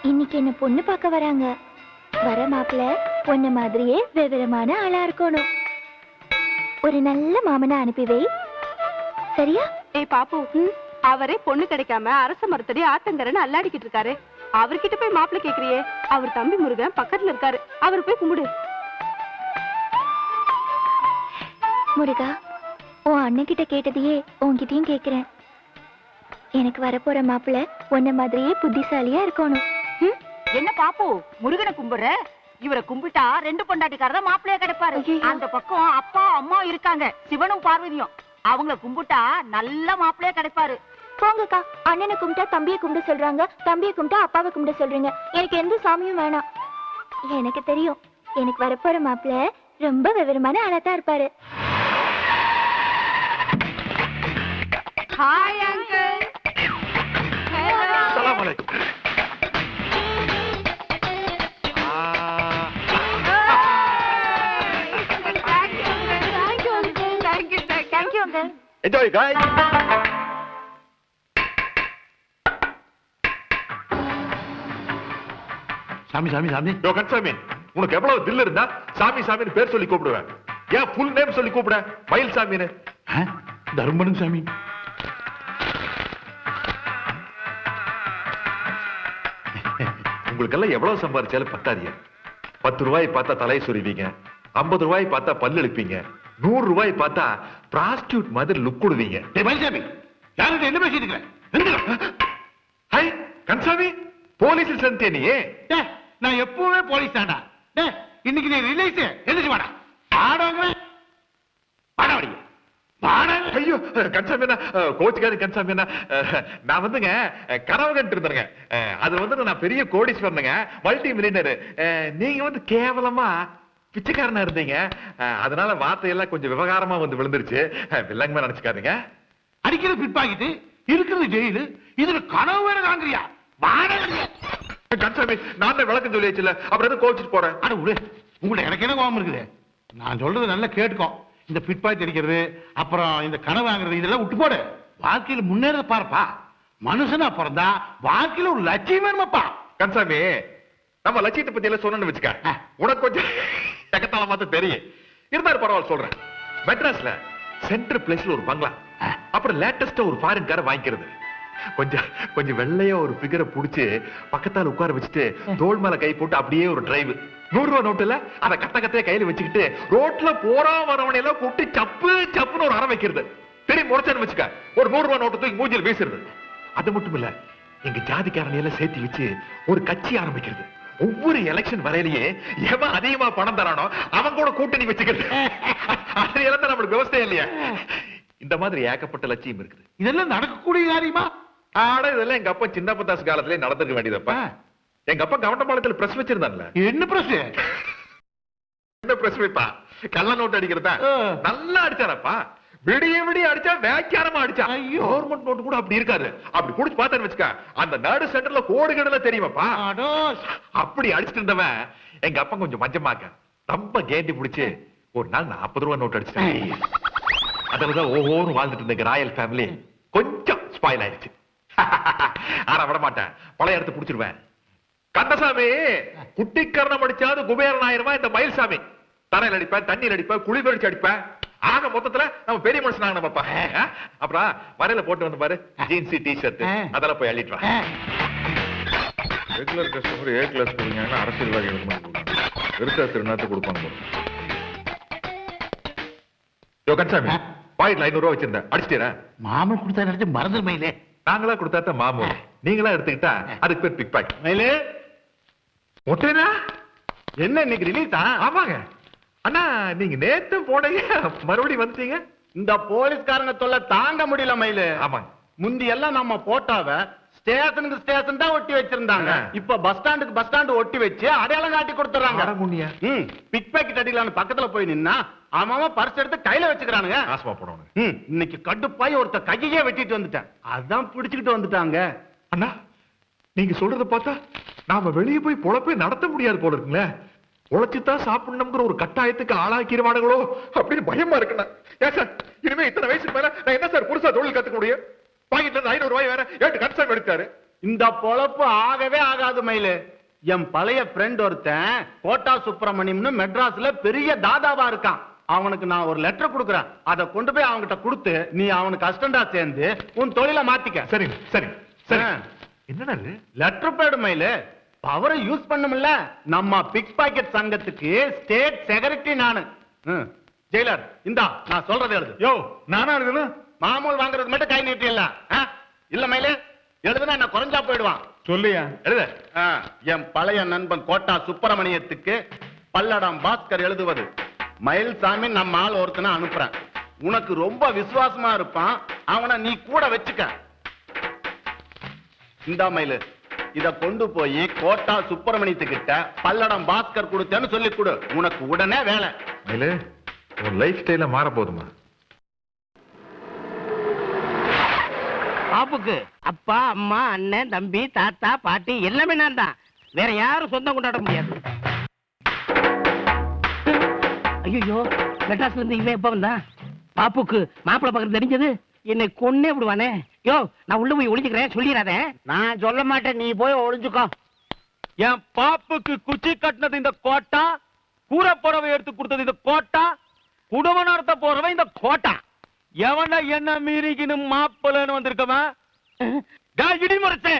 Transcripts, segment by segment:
இன்னைக்கு என்ன பொண்ணு பார்க்க வராங்க. வர மாப்பிள்ள பொண்ணு மாதிரியே விவரமான ஆளா இருக்கணும். ஒரு நல்ல மாமனா அனுப்பி வை, சரியா? ஏய் பாப்பு, அவரே பொண்ணு கிடைக்காம அரச மரத்தடி ஆத்தங்கரன்னு அல்லாடிக்கிட்டு இருக்காரு. அவர்கிட்ட போய் மாப்பிள்ள கேக்குறியே? அவர் தம்பி முருகன் பக்கத்துல இருக்காரு, அவர் போய் கும்பிடு. முருகா, உன் அண்ணன் கிட்ட கேட்டதையே உன்கிட்டயும் கேக்குறேன். எனக்கு வரப்போற மாப்பிள்ள உன்ன மாதிரியே புத்திசாலியா இருக்கணும். என்ன பாப்பு, முருகனை கும்பிடுற? இவரை கும்பிட்டா 2 பொண்டாட்டிக்காரதான் மாப்பிள்ளையா கிடைப்பாரு. அந்த பக்கம் அப்பா அம்மா இருக்காங்க, சிவனும் பார்வதியும். அவங்கள கும்பிட்டா நல்ல மாப்பிள்ளையா கிடைப்பாரு. போங்கக்கா, அண்ணனை கும்பிட்டா தம்பியை கும்பிட சொல்றாங்க, தம்பியை கும்பிட்டா அப்பாவை கும்பிட சொல்றீங்க. எனக்கு எந்த சாமியும் வேணாம். எனக்கு தெரியும், எனக்கு வரப்போற மாப்பிள்ள ரொம்ப விவரமான ஆளாத்தான் இருப்பாரு. Hi uncle. அஸ்ஸலாமு அலைக்கும். Thank you uncle. Enjoy guys. சாமி சாமி சாமி. யோ கன்சாமி, உனக்கு எவ்வளவு தில் இருந்தா சாமி சாமின்னு பேர் சொல்லி கூப்பிடுவேன். ஏன் ஃபுல் நேம் சொல்லி கூப்பிட? மயில் சாமின்னு. தர்மனும் சாமி. உங்களுக்கெல்லாம் எவ்வளவு சம்பாதிச்சாலும் பத்தாதியா. 10 ரூபாய் பார்த்தா தலையை சொருவீங்க, 50 ரூபாய் பார்த்தா பல்லு எழுப்பீங்க, 100 ரூபாய் பார்த்தா பிராஸ்டியூட் மாதிரி லுக் கொடுவீங்க. மயில்சாமி, யார்கிட்ட என்ன பேசிட்டு இருக்க? ஹை கன்சாமி, போலீஸில் சேர்ந்தே நீ? நான் எப்பவுமே போலீஸ் தாண்டா. இன்னைக்கு நீ ரிலீஸ் எந்திரிச்சு வாடா. ஆடவங்க பாடவடிங்க. ஐயோ கன்சாமி, கோச்சுக்காது கன்சாமி. நான் வந்துங்க கனவு கண்டு இருந்தேங்க. அது வந்து நான் பெரிய கோடீஸ்வரனுங்க, மல்டி மில்லியனர். நீங்க வந்து கேவலமா பிச்சைக்காரனா இருந்தீங்க. அதனால வார்த்தையெல்லாம் கொஞ்சம் விவகாரமா வந்து விழுந்துருச்சு. வில்லங்கமா நினைச்சுக்காதீங்க. அடிக்கிறது பிற்பாக்கிட்டு இருக்கிறது ஜெயிலு, இதுல கனவு வேற காங்கிரியா? கன்சாமி, நான் தான் விளக்கம் சொல்லி வச்சுல, அப்புறம் எதுவும் கோச்சிட்டு போறேன். அட விடு, உங்கள்ட்ட எனக்கு என்ன கோபம் இருக்குது? நான் சொல்றது நல்லா கேட்டுக்கோ. இந்த பிட்பாய்ட் அடிக்கிறது, அப்புறம் இந்த கனவு வாங்குறது, இதெல்லாம் விட்டு போடு. வாழ்க்கையில முன்னேறத பாருப்பா. மனுஷனா பிறந்தா வாழ்க்கையில ஒரு லட்சியம் வேணுமாப்பா. கன்சாமி, நம்ம லட்சியத்தை பத்தி எல்லாம் சொன்னு வச்சுக்க, உனக்கு கொஞ்சம் எக்கத்தால மாத்த தெரியும். இருந்தாரு பரவாயில்ல சொல்றேன். மெட்ராஸ்ல சென்ட்ரல் பிளேஸ்ல ஒரு பங்களா, அப்புறம் லேட்டஸ்டா ஒரு ஃபாரின் காரை வாங்கிக்கிறது. கொஞ்சம் வெள்ளையா ஒரு பிகரை புடிச்சு பக்கத்தால உட்கார வச்சுட்டு தோள் மேல கை போட்டு அப்படியே ஒரு டிரைவ். 100 ரூபாய் நோட்டுல அதை கத்தைய கையில வச்சுக்கிட்டு ரோட்ல போறா வரவனை எல்லாம் கூட்டி சப்பு சப்புன்னு ஒரு அற வைக்கிறது. சரி முறைச்சான்னு வச்சுக்க, ஒரு 100 ரூபாய் நோட்டு தூக்கி மூஞ்சில் வீசுறது. அது மட்டும் இல்ல, எங்க ஜாதிக்காரனை எல்லாம் சேர்த்து வச்சு ஒரு கட்சி ஆரம்பிக்கிறது. ஒவ்வொரு எலெக்ஷன் வரையிலேயே எவன் அதிகமா பணம் தரானோ அவன் கூட கூட்டணி வச்சுக்கிறது. அதெல்லாம் தான் நம்மளுக்கு விவசாயம் இல்லையா? இந்த மாதிரி ஏகப்பட்ட லட்சியம் இருக்குது. இதெல்லாம் நடக்கக்கூடிய காரியமா? ஆனா இதெல்லாம் எங்க அப்பா சின்ன பத்தாஸ் காலத்திலே நடந்துக்க வேண்டியதப்பா. எங்க அப்பா கவட்டபாளையத்தில் பிரஸ் வச்சிருந்தான்ல. என்ன பிரஸ்? என்ன பிரஸ் வைப்பா? கள்ள நோட்டு அடிக்கிறதா நல்லா அடிச்சாரப்பா. விடிய விடிய அடிச்சா வேக்காரமா அடிச்சா. கவர்மெண்ட் நோட்டு கூட அப்படி இருக்காது. அப்படி குடிச்சு பார்த்தேன்னு வச்சுக்க, அந்த நடு சென்டர்ல கோடு கடல தெரியுமாப்பா. அப்படி அடிச்சுட்டு இருந்தவன் எங்க அப்பா கொஞ்சம் மஞ்சமாக்க ரொம்ப கேண்டி பிடிச்சு ஒரு நாள் 40 ரூபாய் நோட்டு அடிச்சிட்டேன். அதுலதான் ஓஹோன்னு வாழ்ந்துட்டு இருந்த ராயல் ஃபேமிலி கொஞ்சம் ஸ்பாயில் ஆயிடுச்சு. ஆனா விட மாட்டேன், பழைய இடத்து புடிச்சிருவேன். கந்தசாமி குட்டிக்கரணம் அடிச்சாது குபேரன் ஆயிருமா இந்த மயில்சாமி. தரையில் அடிப்பேன், தண்ணியில் அடிப்பேன், குழி பறிச்சு அடிப்பேன். ஆக மொத்தத்துல நம்ம பெரிய மனுஷனாங்க நம்ம அப்பா. அப்புறம் வரையில போட்டு வந்து பாரு ஜீன்ஸ் டி-ஷர்ட், அதெல்லாம் போய் அள்ளிட்டு வா. ரெகுலர் கஸ்டமர் ஏ கிளாஸ் கொடுங்க, அரசியல்வாதிகளுக்கு மாதிரி கொடுப்பாங்க, விருத்த திருநாத்து கொடுப்பாங்க. கன்சாமி பாக்கெட்ல 500 ரூபாய் வச்சிருந்தேன், அடிச்சிட்டீரா? மாமன் கொடுத்தா நினைச்சு மறந்துரு மயிலே. நாங்களா கொடுத்தா மாமு, நீங்களா எடுத்துக்கிட்டா அதுக்கு பேர் பிக் பாக்கெட். மயிலே மொட்டைனா என்ன இன்னைக்கு ரிலீஸ் தான்? ஆமாங்க அண்ணா, நீங்க நேத்து போனீங்க மறுபடியும் வந்துட்டீங்க. இந்த போலீஸ்காரங்க தொல்லை தாங்க முடியல மயிலு. ஆமாங்க, முந்தி எல்லாம் நம்ம போட்டாவ ஸ்டேஷனுக்கு ஸ்டேஷன் தான் ஒட்டி வச்சிருந்தாங்க. இப்ப பஸ் ஸ்டாண்டு ஒட்டி வச்சு அடையாளம் காட்டி கொடுத்துறாங்க. பிக் பாக்கெட் அடிக்கலான்னு பக்கத்துல போய் நின்னா அவன் பர்ஸ் எடுத்து கையில வச்சுக்கிறானுங்க. ஆசமா போனவங்க. இன்னைக்கு கடுப்பாய் ஒருத்த கையே வெட்டிட்டு வந்துட்டேன், அதான் பிடிச்சுக்கிட்டு வந்துட்டாங்க. அண்ணா, நீங்க சொல்றத பார்த்தா நாம வெளியே போய் பொழப்பே நடத்த முடியாது போல இருக்குங்களே. உழைச்சுதான் சாப்பிடணுங்கிற ஒரு கட்டாயத்துக்கு ஆளாக்கிடுவானுங்களோ அப்படின்னு பயமா இருக்குண்ணா. ஏன் சார், இனிமே இத்தனை வயசுக்கு மேல நான் என்ன சார் புதுசா தொழில் கத்துக்க முடியும்? பாக்கெட்ல இருந்து 500 ரூபாய் வேற ஏட்டு கன்சர்ன் எடுத்தாரு. இந்த பொழப்பு ஆகவே ஆகாது மயிலு. என் பழைய ஃப்ரெண்ட் ஒருத்தன் கோட்டா சுப்பிரமணியம்னு மெட்ராஸ்ல பெரிய தாதாவா இருக்கான். அவனுக்கு நான் ஒரு லெட்டர் கொடுக்குறேன். அதை கொண்டு போய் அவன்கிட்ட கொடுத்து நீ அவனுக்கு அசிஸ்டண்டா சேர்ந்து உன் தொழிலை மாத்திக்க. சரி சரி சரி. என்னடா இது? லெட்டர் பேடு மயிலு. பவரை யூஸ் பண்ணும்ல. நம்ம பிக் பாக்கெட் சங்கத்துக்கு ஸ்டேட் செக்ரட்டரி நானு. ஜெயிலர் இந்தா நான் சொல்றதை எழுது. யோ நானா எழுதுனா? மாமூல் வாங்குறது மட்டும் கை நீட்டி இல்ல. இல்ல மயிலு, எழுதுனா என்ன குறைஞ்சா போயிடுவான். சொல்லியா எழுத. என் பழைய நண்பன் கோட்டா சுப்பிரமணியத்துக்கு பல்லடம் பாஸ்கர் எழுதுவது. மயில்சாமி நம்ம ஆள் ஒருத்தனை அனுப்புறேன். உனக்கு ரொம்ப விசுவாசமா இருப்பான். அவனை நீ கூட வச்சுக்க. இந்தா மயிலு, இத கொண்டு போய் கோட்டா சுப்பிரமணியத்துக்கிட்ட பல்லடம் பாஸ்கர் கொடுத்தேன்னு சொல்லி கொடு. உனக்கு உடனே வேலை. மயிலு, உன் லைஃப் ஸ்டைல மாற போதுமா? பாப்புக்கு அப்பா அம்மா அண்ணன் தம்பி தாத்தா பாட்டி எல்லாமே நான் தான். வேற யாரும் சொந்தம் கொண்டாட முடியாது. ஐயோ மெட்ராஸ்ல இருந்து இவன் எப்ப வந்தா? பாப்புக்கு மாப்பிள்ளை பக்கம் தெரிஞ்சது என்னை கொன்னே விடுவானே. யோ நான் உள்ள போய் ஒளிஞ்சுக்கிறேன், சொல்லிடாத. நான் சொல்ல மாட்டேன், நீ போய் ஒளிஞ்சுக்கோ. என் பாப்புக்கு குச்சி கட்டினது இந்த கோட்டா, கூரை புறவை எடுத்து கொடுத்தது இந்த கோட்டா, குடும்ப நடத்த போறவன் இந்த கோட்டா. எவன என்ன மீறிக்கின்னு மாப்பிள்ளன்னு வந்திருக்கவன் இடிமுறைச்சே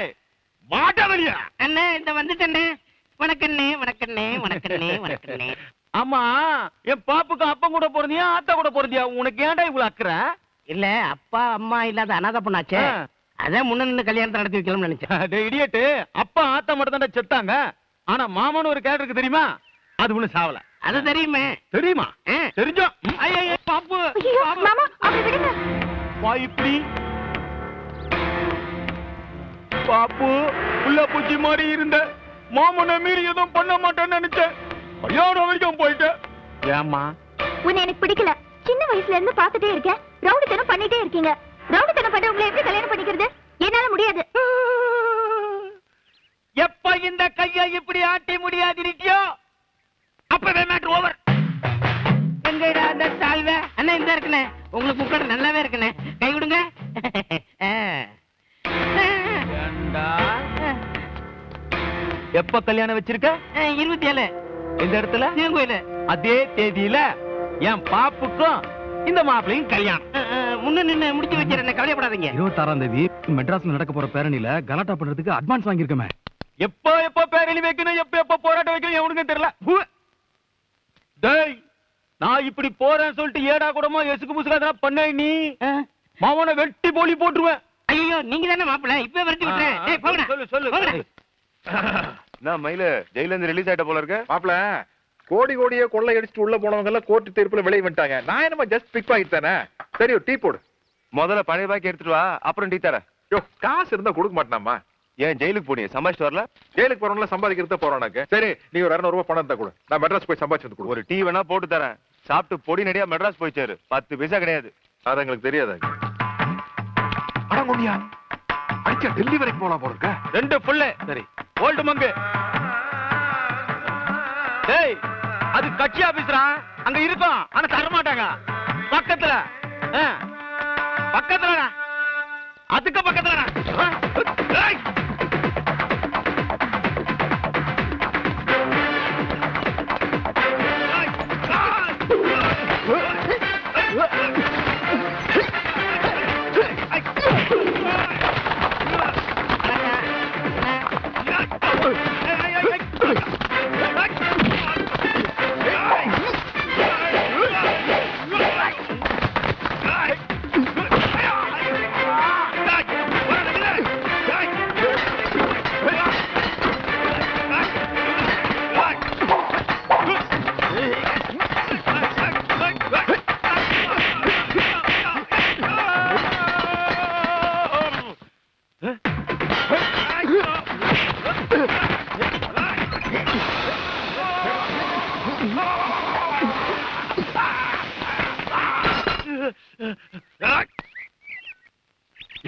மாட்ட வெளியா. அண்ணே இந்த வந்துட்டேண்ணே. வணக்கண்ணே வணக்கண்ணே வணக்கண்ணே வணக்கண்ணே. ஆமா, என் பாப்புக்கு அப்பன் கூட போறதியா ஆத்தா கூட போறதியா? உனக்கு ஏன்டா இவ்வளவு அக்கறை? இல்ல அப்பா அம்மா இல்லாத அனாதை பொண்ணாச்சே, அதான் முன்ன நின்று கல்யாணத்தை நடத்தி வைக்கலாம்னு நினைச்சேன். இடியட்டு, அப்பா ஆத்தா மட்டும் தான் செத்தாங்க. ஆனா மாமன்னு ஒரு கேரக்டருக்கு தெரியுமா? அது ஒண்ணு சாவல. அது தெரியுமே. தெரியுமா? தெரிஞ்சோ. ஐயோ பாப்பு, மாமா அப்படி விடுங்க. வா இப்படி. பாப்பு உள்ள பூச்சி மாதிரி இருந்த மாமனை மீறி எதுவும் பண்ண மாட்டேன்னு நினைச்சேன். கல்யாணம் வரைக்கும் போயிட்டேன். ஏமா? உன்னை எனக்கு பிடிக்கல. சின்ன வயசுல இருந்து பாத்துட்டே இருக்கேன். ரவுடித்தனம் பண்ணிட்டே இருக்கீங்க. ரவுடித்தனம் பண்ண உங்களை எப்படி கல்யாணம் பண்ணிக்கிறது? என்னால முடியாது. எப்ப இந்த கையை இப்படி ஆட்டி முடியாதிருக்கியோ அப்பவே மேட்டர் ஓவர். எங்கடா அந்த சால்வை? அண்ணா இந்த இருக்குண்ணே, உங்களுக்கு முக்கட நல்லாவே இருக்குண்ணே, கை விடுங்க. எப்ப கல்யாணம் வச்சிருக்க? 27 இந்த இடத்துல கோயில. அதே தேதியில என் பாப்புக்கும் இந்த மாப்பிளையும் கல்யாணம். முன்ன நின்னு முடிச்சு வைக்கிறேன், கவலைப்படாதீங்க. 26ஆம் தேதி மெட்ராஸ்ல நடக்க போற பேரணியில கலாட்டா பண்றதுக்கு அட்வான்ஸ் வாங்கிருக்கமே. எப்ப பேரணி வைக்கணும், எப்ப போராட்டம் வைக்கணும் எவனுக்கும் தெரியல. டேய், நான் இப்படி போறேன்னு சொல்லிட்டு ஏடா கூடமா எசுக்கு முசுக்காதா பண்ண நீ மாவனை வெட்டி போலி போட்டுருவேன். ஐயோ நீங்க தானே மாப்பிள்ள, இப்ப விரட்டி விட்டுறேன். டேய் போங்கடா. சொல்லு. நான் மயில ஜெயில இருந்து ரிலீஸ் ஆயிட்ட போல இருக்கு. மாப்பிள, கோடியே கொள்ளை அடிச்சுட்டு உள்ள போனவங்க எல்லாம் கோர்ட்டு தீர்ப்புல விளைய விட்டாங்க. நான் என்னமா ஜஸ்ட் பிக் பாக்கெட் தானே. சரி ஒரு டீ போடு. முதல்ல பழைய பாக்கி எடுத்துட்டு வா, அப்புறம் டீ தரேன். யோ காசு இருந்தா கொடுக்க மாட்டேனாமா? ஏன் ஜெயிலுக்கு போனியே, சம்பாதிச்சுட்டு வரல? ஜெயிலுக்கு போறோம்ல, சம்பாதிக்கிறத போறோம். எனக்கு சரி, நீ ஒரு 200 ரூபாய் பணம் தான் கொடு. நான் மெட்ராஸ் போய் சம்பாதிச்சு கொடு. ஒரு டீ வேணா போட்டு தரேன். சாப்பிட்டு பொடி நடியா மெட்ராஸ் போயிச்சாரு. 10 பைசா கிடையாது. அது எங்களுக்கு தெரியாது. அடங்கொண்டியா அடிச்சா டெல்லி வரைக்கும் போலாம் போல இருக்க. 2 புள்ள. சரி ஓல்டு மங்கு. டேய், அது கட்சி ஆபீஸ்ரா, அங்க இருக்கும். ஆனா தர மாட்டாங்க. பக்கத்துல அதுக்கு பக்கத்துல.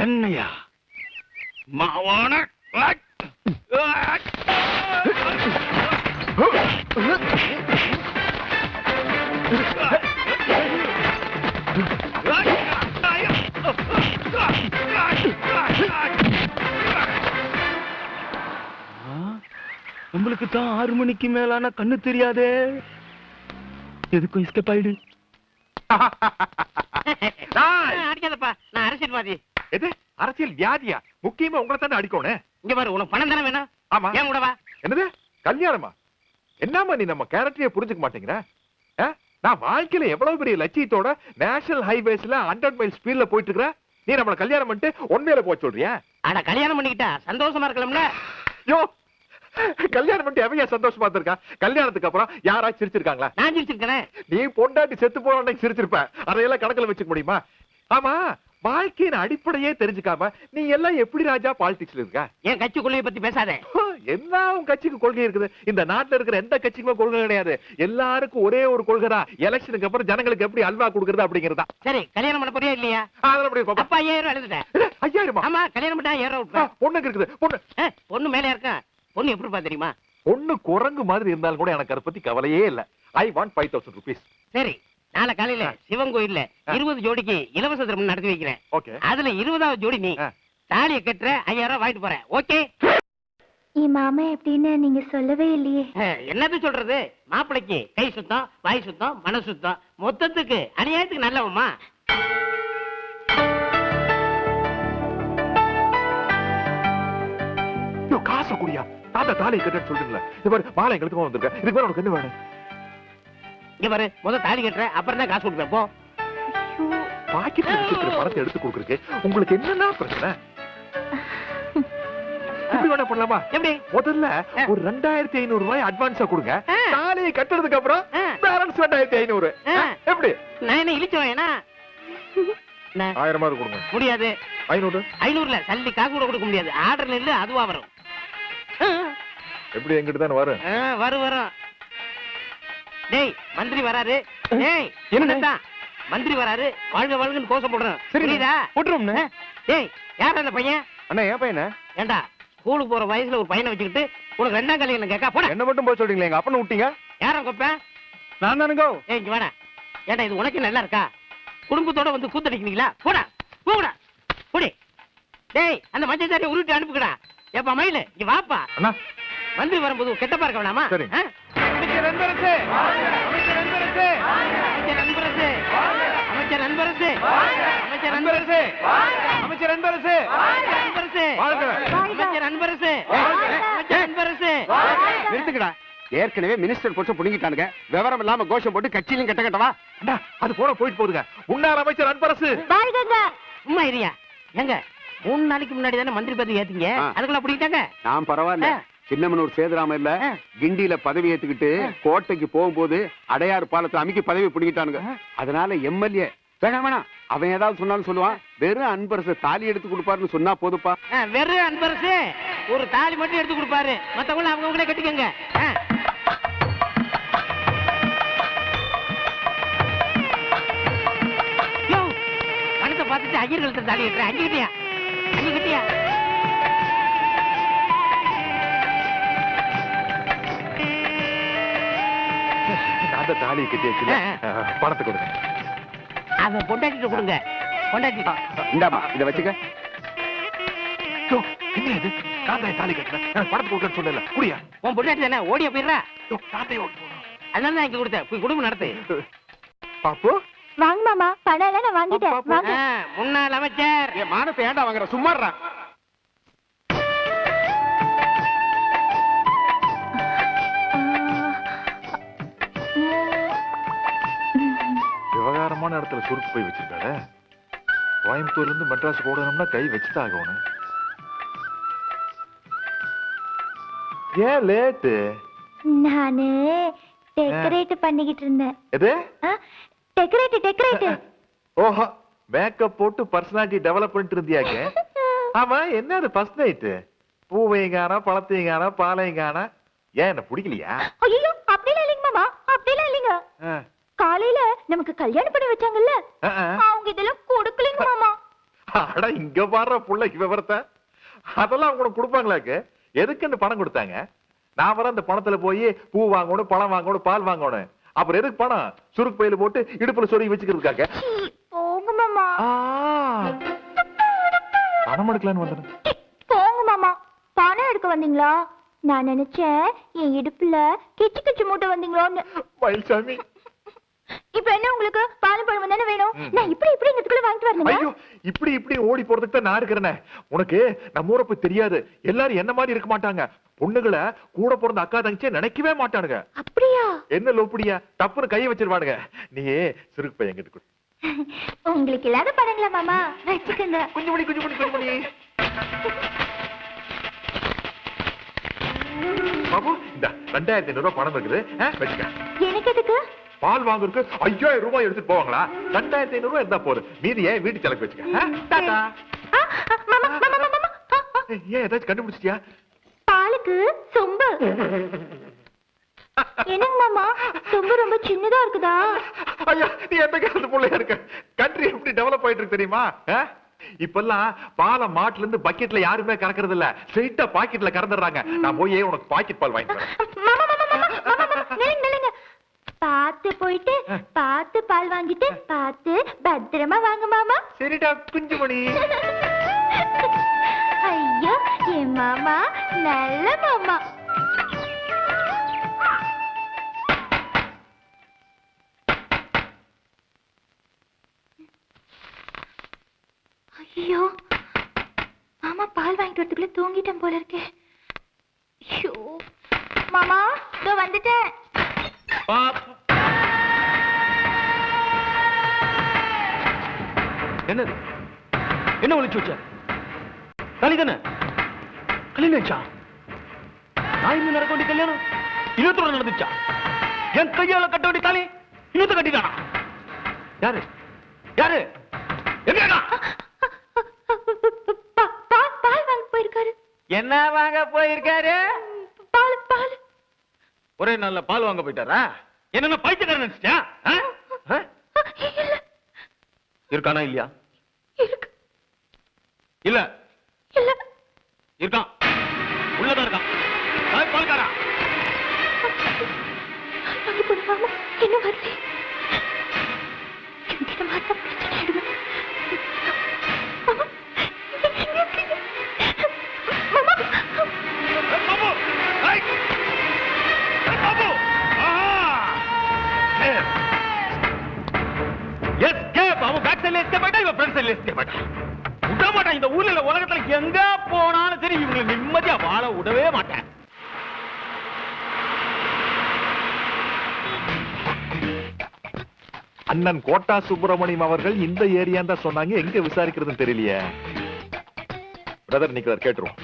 என்னையா மாவான உங்களுக்கு தான் 6 மணிக்கு மேலான கண்ணு தெரியாதே. எதுக்கும் எஸ்கேப் ஆயிடு. அடிக்காதப்பா, நான் அரசியல்வாதி. எது அரசியல் வியாதியா? முக்கியமா உங்களை தானே அடிக்கணும். இங்க பாரு, உனக்கு பணம் தானே வேணும். ஆமா. ஏன் கூட வா. என்னது கல்யாணமா? என்னமா நீ நம்ம கேரக்டரையே புரிஞ்சுக்க மாட்டேங்கிற? நான் வாழ்க்கையில எவ்வளவு பெரிய லட்சியத்தோட நேஷனல் ஹைவேஸ்ல 100 மைல் ஸ்பீட்ல போயிட்டு இருக்கிற, நீ நம்மள கல்யாணம் பண்ணிட்டு ஒன்மையில போக சொல்றியா? ஆனா கல்யாணம் பண்ணிக்கிட்டா சந்தோஷமா இருக்கலாம்ல. யோ, கல்யாணம் பண்ணிட்டு எவையா சந்தோஷமா இருக்கா? கல்யாணத்துக்கு அப்புறம் யாராச்சும் சிரிச்சிருக்காங்களா? நான் சிரிச்சிருக்கேன். நீ பொண்டாட்டி செத்து போன அன்னைக்கு சிரிச்சிருப்ப. அதையெல்லாம் கணக்குல வச்சுக்க முடியுமா? ஆமா, வாழ்க்கையின் அடிப்படையே தெரிஞ்சுக்காம நீ எல்லாம் எப்படி ராஜா பாலிடிக்ஸ்ல இருக்க? என் கட்சி கொள்கையை பத்தி பேசாத. என்ன உன் கட்சிக்கு கொள்கை இருக்குது? இந்த நாட்டுல இருக்கிற எந்த கட்சிக்குமே கொள்கை கிடையாது. எல்லாருக்கும் ஒரே ஒரு கொள்கை தான். எலெக்ஷனுக்கு அப்புறம் ஜனங்களுக்கு எப்படி அல்வா கொடுக்கறது அப்படிங்கறதா. சரி, கல்யாணம் பண்ண போறியா இல்லையா? அதெல்லாம் அப்படியே பாப்பா. அப்பா 5000 எழுதுட்டேன். 5000? ஆமா, கல்யாணம் பண்ணா 5000 விட்டுறேன். பொண்ணுக்கு இருக்குது. பொண்ணு மேல இருக்கா. பொண்ணு எப்படி தெரியுமா? பொண்ணு குரங்கு மாதிரி இருந்தாலும் கூட எனக்கு அதை பத்தி கவலையே இல்ல. I want 5000 rupees. சரி, நாளை காலையில சிவன் கோயில்ல 20 ஜோடிக்கு இலவச திருமணம் நடத்தி வைக்கிறேன். ஓகே. அதுல 20வது ஜோடி நீ. தாலியை கட்டுற, 5000 வாங்கிட்டு போறேன். ஓகே? என் மாமா எப்படின்னு நீங்க சொல்லவே இல்லையே. என்னது சொல்றது? மாப்பிளைக்கு கை சுத்தம், வாய் சுத்தம், மன சுத்தம், மொத்தத்துக்கு அநியாயத்துக்கு நல்லவமா. காசு குடியா? தாத்தா தாலி கட்டன்னு சொல்றீங்களா? இது பாரு, மாலை எங்களுக்கு வந்திருக்க. இதுக்கு மேல உனக்கு என்ன வேணும்? இங்க பாரு, முதல் தாலி கட்டுற, அப்புறம் தான் காசு கொடுப்பேன். போ. பாக்கெட்ல வச்சிருக்கிற பணத்தை எடுத்து கொடுக்கறதுக்கு உங்களுக்கு என்னன்னா பிரச்சனை? இப்படி வேணா பண்ணலாமா? எப்படி? முதல்ல ஒரு 2500 ரூபாய் அட்வான்ஸா கொடுங்க. தாலியை கட்டுறதுக்கு அப்புறம் பேலன்ஸ் 2500. எப்படி? நான் என்ன இழிச்சோம்? ஏன்னா 1000 ரூபாய் கொடுங்க. முடியாது. 500? 500ல சல்லி காசு கூட கொடுக்க முடியாது. ஆர்டர்ல இல்ல, அதுவா வரும். எப்படி எங்கிட்ட தானே வரும்? வரும். டேய், மந்திரி வராரு. டேய், என்னதான் மந்திரி வராரு, வாழ்க வாழ்கன்னு கோஷம் போடுறேன். புரியுதா? போட்டுரும்னே. டேய், யார் அந்த பையன்? அண்ணா ஏன் பையனை? ஏண்டா, ஸ்கூலுக்கு போற வயசுல ஒரு பையனை வச்சுக்கிட்டு உனக்கு 2ஆம் கல்யாணம் கேட்கா? போட. என்ன மட்டும் போய் சொல்றீங்களே, எங்க அப்பனை விட்டீங்க. யாரா கொப்பேன்? நான் தானுங்கோ. ஏய், இங்க வாடா. ஏண்டா, இது உனக்கு நல்லா இருக்கா? குடும்பத்தோட வந்து கூத்தடிக்கிறீங்களா? போடா, போடா, போடி. டேய், அந்த மஞ்சள் சாரியை உருட்டி அனுப்புக்கடா. ஏப்பா மயிலு, இங்க வாப்பா. அண்ணா, மந்திரி வரும்போது கெட்ட பார்க்க வேணாமா? சரி. அமைச்சர் அன்பரசு, அமைச்சர் அன்பரசு, அமைச்சர் அன்பரசு, அமைச்சர் அன்பரசு, அமைச்சர் அன்பரசு, அமைச்சர் அன்பரசு, அன்பரசு, அமைச்சர் அன்பரசு, அமைச்சர் அன்பரசு. நிறுத்துக்கடா. ஏற்கனவே மினிஸ்டர் போஸ்ட் புடிங்கிட்டானுங்க. விவரம் இல்லாம கோஷம் போட்டு கட்சியிலும் கெட்ட கட்டவா. அண்ணா, அது போயிட்டு போகுதுங்க. முன்னாள் அமைச்சர் அன்பரசு. சும்மா இருயா. எங்க 3 நாளைக்கு முன்னாடி தானே மந்திரி பதவி ஏத்தீங்க, அதுக்குள்ள பிடிக்கிட்டாங்க. நான் பரவாயில்ல. சின்னமனூர் சேதுராம இல்ல, கிண்டியில பதவி ஏத்துக்கிட்டு கோட்டைக்கு போகும்போது அடையாறு பாலத்தை அமைக்க பதவி பிடிக்கிட்டானுங்க. அதனால எம்எல்ஏ வேணாம், அவன் ஏதாவது சொன்னாலும் சொல்லுவான். வெறும் அன்பரசு தாலி எடுத்து கொடுப்பாருன்னு சொன்னா போதுப்பா. வெறும் அன்பரசு ஒரு தாலி மட்டும் எடுத்து கொடுப்பாரு, மத்தவங்கள அவங்களே கட்டிக்கங்க. பணத்தை பார்த்துட்டு ஐயர்களுக்கு தாலி கட்டுற. அஞ்சு கட்டியா? அந்த தாலியை கட்டியாச்சு. பணத்தை கொடுங்க. அதை பொண்டாட்டிட்டு கொடுங்க. பொண்டாட்டிட்டு இந்தாமா, இத வச்சுக்க. என்ன இது? காந்தாய தாலி கட்டுறேன், பணத்தை கொடுக்கன்னு சொல்லல. குடியா? உன் பொண்டாட்டி தானே, ஓடியா போயிடுறா. காந்தைய ஓட்டு போகணும். அதனால தான் இங்க கொடுத்தேன். போய் குடும்பம் நடத்து. பாப்பு, வாங்க மாமா, பணம் எல்லாம் நான் வாங்கிட்டேன். வாங்க. முன்னாள் அமைச்சர். என் மானத்தை ஏண்டா வாங்குற? சும்மாடுறா. விவகாரமான இடத்துல சுருக்கு போய் வச்சிருக்காரு. கோயம்புத்தூர்ல இருந்து மெட்ராஸ் போடணும்னா கை வச்சுதான் ஆகணும். ஏன் லேட்டு? நானு டெக்கரேட் பண்ணிக்கிட்டு இருந்தேன். எது? டெக்கரேட். ஓஹோ, மேக்கப் போட்டு பர்சனாலிட்டி டெவலப் பண்ணிட்டு இருந்தியாக்க. ஆமா, என்ன அது ஃபர்ஸ்ட் நைட்? பூவையும் காணா, பழத்தையும் காணா, பாலையும் காணா. ஏன் என்ன பிடிக்கலையா? ஐயோ, அப்படிலாம் இல்லைங்க மாமா, அப்படிலாம் இல்லைங்க. காலையில நமக்கு கல்யாணம் பண்ணி வச்சாங்கல்ல, அவங்க இதெல்லாம் கொடுக்கலங்க மாமா. அட, இங்க பாடுற புள்ளைக்கு விவரத்தை. அதெல்லாம் அவங்க கொடுப்பாங்களாக்கு? எதுக்குன்னு பணம் கொடுத்தாங்க? நான் வர அந்த பணத்துல போய் பூ வாங்கணும், பழம் வாங்கணும், பால் வாங்கணும். அப்புறம் எதுக்கு பணம்? சுருக்கு பையில போட்டு இடுப்புல சொருகி வச்சுக்கிறதுக்காக. போங்க மாமா. பணம் எடுக்கலான்னு வந்தேன். போங்க மாமா. பணம் எடுக்க வந்தீங்களா? நான் நினைச்சேன் என் இடுப்புல கிச்சு கிச்சு மூட்டை வந்தீங்களோன்னு. மயில்சாமி, இப்ப என்ன உங்களுக்கு பாலும் பழமும் தானே வேணும்? நான் இப்படி இங்கத்துக்குள்ள வாங்கிட்டு வரணுங்க. ஐயோ, இப்படி ஓடி போறதுக்கு தான் நான் இருக்கிறேனே. உனக்கு நம்ம ஊரை பத்தி தெரியாது. எல்லாரும் என்ன மாதிரி இருக்க மாட்டாங்க. பொண்ணுகளை கூட பிறந்த அக்கா தங்கச்சியே நினைக்கவே மாட்டானுங்க. அப்படியா? என்ன லோப்படியா டப்புன்னு கையை வச்சிருவானுங்க. நீ சிறுக்கு பையன் கிட்ட கொடு. உங்களுக்கு இல்லாத படங்களா மாமா? வச்சுக்கோங்க. கொஞ்சம் மணி பாபு, இந்த 2500 ரூபாய் பணம் இருக்குது, வச்சுக்க. எனக்கு எதுக்கு? பால் வாங்குறதுக்கு 5000 ரூபாய் எடுத்துட்டு போவாங்களா? 2500 ரூபாய் இருந்தா போதும். மீதியை வீட்டு செலவுக்கு வச்சுக்க. டாடா. மாமா மாமா மாமா. ஏன் ஏதாச்சும் கண்டுபிடிச்சிட்டியா? பாலுக்கு சொம்பு. என்னங்க மாமா, சொம்பு ரொம்ப சின்னதா இருக்குதா? ஐயா, நீ எந்த காலத்து பிள்ளையா இருக்க? கண்ட்ரி எப்படி டெவலப் ஆயிட்டு இருக்கு தெரியுமா? இப்பெல்லாம் பாலை மாட்டுல இருந்து பக்கெட்ல யாருமே கறக்கிறது இல்ல, ஸ்ட்ரெயிட்டா பாக்கெட்ல கறந்துடுறாங்க. நான் போய் உனக்கு பாக்கெட் பால் வாங்கி தரேன். நில்லுங்க. பார்த்து போயிட்டு பார்த்து பால் வாங்கிட்டு பார்த்து பத்திரமா வாங்க மாமா. சரிடா குஞ்சுமணி. ஐயோ, என் மாமா நல்ல மாமா. ஐயோ, மாமா பால் வாங்கிட்டு வரதுக்குள்ள தூங்கிட்டேன் போல இருக்கே. ஐயோ மாமா, இதோ வந்துட்டேன். என்னது? என்ன ஒளிச்சு வச்ச? தாலி தானே? கல்யாணம் ஆச்சா? நான் இன்னும் நடக்க வேண்டிய கல்யாணம் இன்னொருத்தோட நடந்துச்சா? என் கையால கட்ட வேண்டிய தாலி இன்னொருத்த கட்டிட்டானா? யாரு யாரு? என்ன பால் வாங்க போயிருக்காரு. என்ன வாங்க போயிருக்காரு? பால். ஒரே நல்ல பால் வாங்க போயிட்டாரா? என்ன பைத்தியக்காரன் நினைச்சிட்டியா? இருக்கானா இல்லையா? இருக்கு. இல்ல இல்ல. இருக்கான். உள்ளதான் இருக்கான். பால்காரா வாங்கி போடு மாமா, என்ன வருது? என்கிட்ட மாத்தா பிரச்சனை ஆயிடுமே. மாமா, எங்க இருக்கீங்க? மாமா. பாபு! ஏய்! ஏய் பாபு! எஸ்கேப்! அவன் பேக் சைடுல எஸ்கேப் ஆயிட்டா, இவன் ஃப்ரண்ட் சைடுல எஸ்கேப் ஆயிட்டா. விட மாட்டான். இந்த ஊர்ல உலகத்துல எங்க போனாலும் சரி இவங்களை நிம்மதியா வாழ விடவே மாட்டேன். அண்ணன் கோட்டா சுப்பிரமணியம் அவர்கள் இந்த ஏரியா தான் சொன்னாங்க. எங்க விசாரிக்கிறதுன்னு தெரியலையே. பிரதர் நிக்கிறார், கேட்டுருவோம்.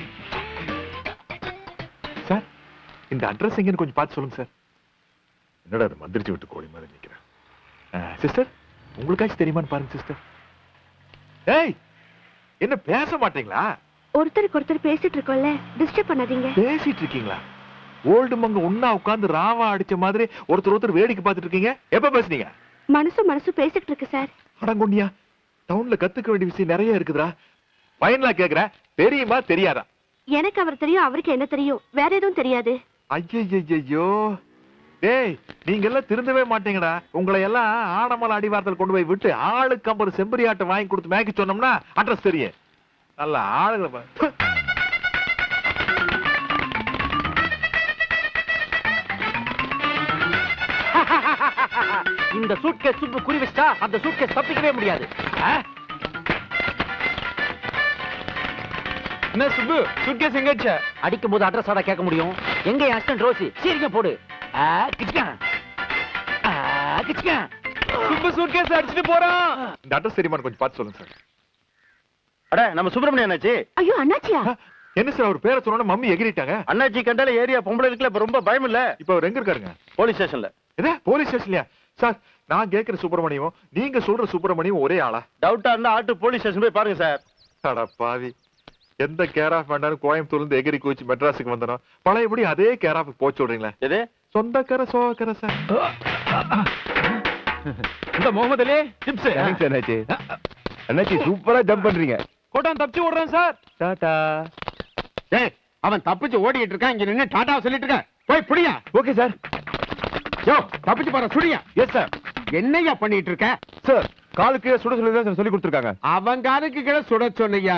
சார், இந்த அட்ரஸ் எங்கன்னு கொஞ்சம் பார்த்து சொல்லுங்க சார். என்னடா அது மந்திரிச்சு விட்டு கோழி மாதிரி நிக்கிறேன். சிஸ்டர், உங்களுக்காச்சும் தெரியுமான்னு பாருங்க சிஸ்டர். ஏய், என்ன பேச மாட்டீங்களா? ஒருத்தருக்கு ஒருத்தர் பேசிட்டு இருக்கோம்ல, டிஸ்டர்ப் பண்ணாதீங்க. பேசிட்டு இருக்கீங்களா? ஓல்டு மங்க ஒன்னா உட்கார்ந்து ராவா அடிச்ச மாதிரி ஒருத்தர் வேடிக்கை பார்த்துட்டு இருக்கீங்க. எப்ப பேசுனீங்க? மனசு பேசிட்டு இருக்கு சார். அடங்கொண்டியா, டவுன்ல கத்துக்க வேண்டிய விஷயம் நிறைய இருக்குதுடா. பையன்லாம் கேக்குற, தெரியுமா தெரியாதா? எனக்கு அவர் தெரியும், அவருக்கு என்ன தெரியும், வேற எதுவும் தெரியாது. ஐயோ, டேய், நீங்க எல்லாம் திருந்தவே மாட்டீங்கடா. உங்களை எல்லாம் ஆடமலை அடிவாரத்தில் கொண்டு போய் விட்டு ஆளுக்கு 50 செம்பரி ஆட்டை வாங்கி கொடுத்து மேய்க்க சொன்னோம்னா அட்ரஸ் தெரியும். நல்ல ஆளுங்களை இந்த சூட்கேஸ் சுப்பு குறி வச்சா அந்த சூட்கேஸ் தப்பிக்கவே முடியாது. என்ன சுப்பு, சூட்கேஸ் எங்க வச்ச? அடிக்கும் போது அட்ரஸ் ஆட கேட்க முடியும். எங்க என் அசிஸ்டன்ட் ரோசி? சீக்கிரம் போடு. சுப்பு சூட்கேஸ் அடிச்சிட்டு போறான். இந்த அட்ரஸ் தெரியுமான்னு கொஞ்சம் பார்த்து சொல்லுங்க சார். அட, நம்ம சுப்பிரமணியம் அண்ணாச்சி. ஐயோ அண்ணாச்சியா? என்ன சார், அவர் பேரை சொன்னா மம்மி எகிரிட்டாங்க. அண்ணாச்சி கண்டால ஏரியா பொம்பளை இருக்குல்ல, இப்ப ரொம்ப பயம் இல்ல. இப்ப அவர் எங்க இருக்காருங்க? போலீஸ் ஸ்டேஷன்ல. என்ன போலீஸ் ஸ்டேஷன்லயா? சார், நான் கேக்குற சுப்பிரமணியம் நீங்க சொல்ற சுப்பிரமணியம் ஒரே ஆளா? டவுட்டா இருந்தா ஆட்டு போலீஸ் ஸ்டேஷன் போய் பாருங்க சார். அட பாவி, எந்த கேர் ஆஃப் வேண்டாலும் கோயம்புத்தூர்ல இருந்து எகிரி கோச்சு மெட்ராஸுக்கு வந்தோம். பழையபடி அதே கேர் ஆஃப் போச்சு சொல்றீங்களா? எது சொந்தக்கரை சோகரை சார். இந்த முகமது அலி டிப்ஸ். அண்ணாச்சி, அண்ணாச்சி சூப்பரா ஜம்ப் பண்றீங்க. கோட்டான் தப்பிச்சு ஓடுறேன் சார். டாடா. ஏய், அவன் தப்பிச்சு ஓடிட்டு இருக்கான், இங்க நின்னு டாடா சொல்லிட்டு இருக்க. போய் புடியா. Okay sir. யோ, தப்பிச்சு பாரு, சுடியா. Yes sir. என்னையா பண்ணிட்டு இருக்க? சார், காலுக்கு சுட சொல்லி சொல்லி கொடுத்துருக்காங்க. அவன் காலுக்கு கீழே சுட சொன்னையா,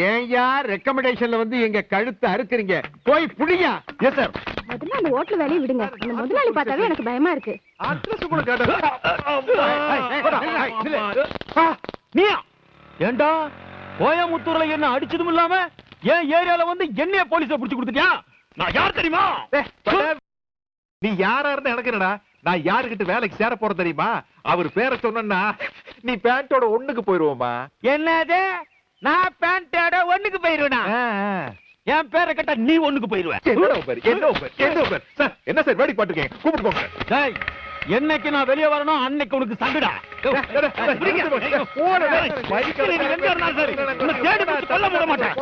ஏன்யா ரெக்கமெண்டேஷன்ல வந்து எங்க கழுத்தை அறுக்குறீங்க? போய் புடியா. Yes sir. முதல்ல அந்த ஹோட்டல் வேலையை விடுங்க. அந்த முதலாளி பார்த்தாவே எனக்கு பயமா இருக்கு. அட்ரஸ் கூட கேட்டா நீயா ஏண்டா கோயமுத்தூர்ல என்ன அடிச்சதும் இல்லாம ஏன் ஏரியால வந்து என்னைய போலீஸ புடிச்சு கொடுத்துட்டியா? நான் யார் தெரியுமா? நீ யாரா இருந்தா எனக்கு என்னடா? நான் யாருக்கிட்ட வேலைக்கு சேர போற தெரியுமா? அவர் பேரை சொன்னா நீ பேண்டோட ஒண்ணுக்கு போயிருவோமா? என்னது? நான் பேண்டோட ஒண்ணுக்கு போயிருவேனா? என் பேரை கேட்டா நீ ஒண்ணுக்கு போயிருவ. என்ன சார் வேடி பாட்டுக்கேன், கூப்பிட்டு போங்க. டேய், என்னைக்கு நான் வெளியே வரணும் அன்னைக்கு உனக்கு சங்கடா. தேடி கொல்ல விட மாட்டேன்.